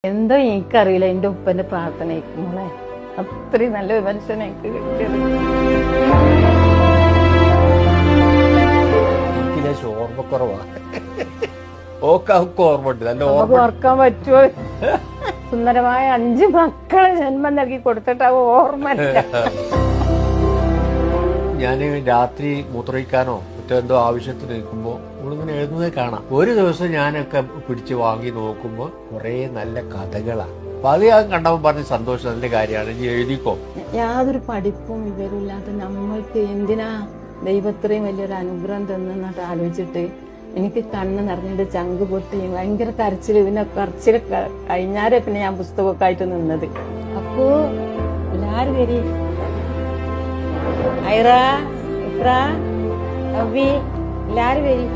എന്തോ എനിക്കറിയില്ല, എന്റെ ഉപ്പന്റെ പ്രാർത്ഥന മോളെ അത്രയും നല്ലൊരു മനുഷ്യനെ എനിക്ക് കിട്ടിയത്. എനിക്ക് ഓർമ്മക്കുറവാ. ഓർമ്മയുണ്ട്, നല്ല നമുക്ക് ഓർക്കാൻ പറ്റുമോ? സുന്ദരമായ 5 മക്കളെ ജന്മം നൽകി കൊടുത്തിട്ട് ആ ഓർമ്മയില്ല. ഞാൻ രാത്രി മൂത്രയിക്കാനോ മറ്റെന്തോ ആവശ്യത്തിന് നിൽക്കുമ്പോ നമ്മളിങ്ങനെ എഴുതുന്നത് കാണാം. ഒരു ദിവസം ഞാനൊക്കെ പിടിച്ച് വാങ്ങി നോക്കുമ്പോ കുറെ നല്ല കഥകളാണ്. അപ്പൊ അത് ഞാൻ കണ്ടപ്പോൾ പറഞ്ഞ സന്തോഷം, നല്ല കാര്യമാണ്, ഇനി എഴുതിക്കോ. യാതൊരു പഠിപ്പും വിവരമില്ലാത്ത നമ്മൾക്ക് എന്തിനാ ദൈവത്രയും വലിയൊരു അനുഗ്രഹം തന്നെന്നിട്ട് ആലോചിച്ചിട്ട് എനിക്ക് കണ്ണ് നിറഞ്ഞിട്ട് ചങ്ക് പൊട്ടി ഭയങ്കര കരച്ചില്. പിന്നെ കരച്ചില് കഴിഞ്ഞാലേ പിന്നെ ഞാൻ പുസ്തകമൊക്കെ ആയിട്ട് നിന്നത്. അപ്പോ എല്ലാരും വരി, ഐറ, ഇഫ്ര, നവ്വി, എല്ലാരും വരി.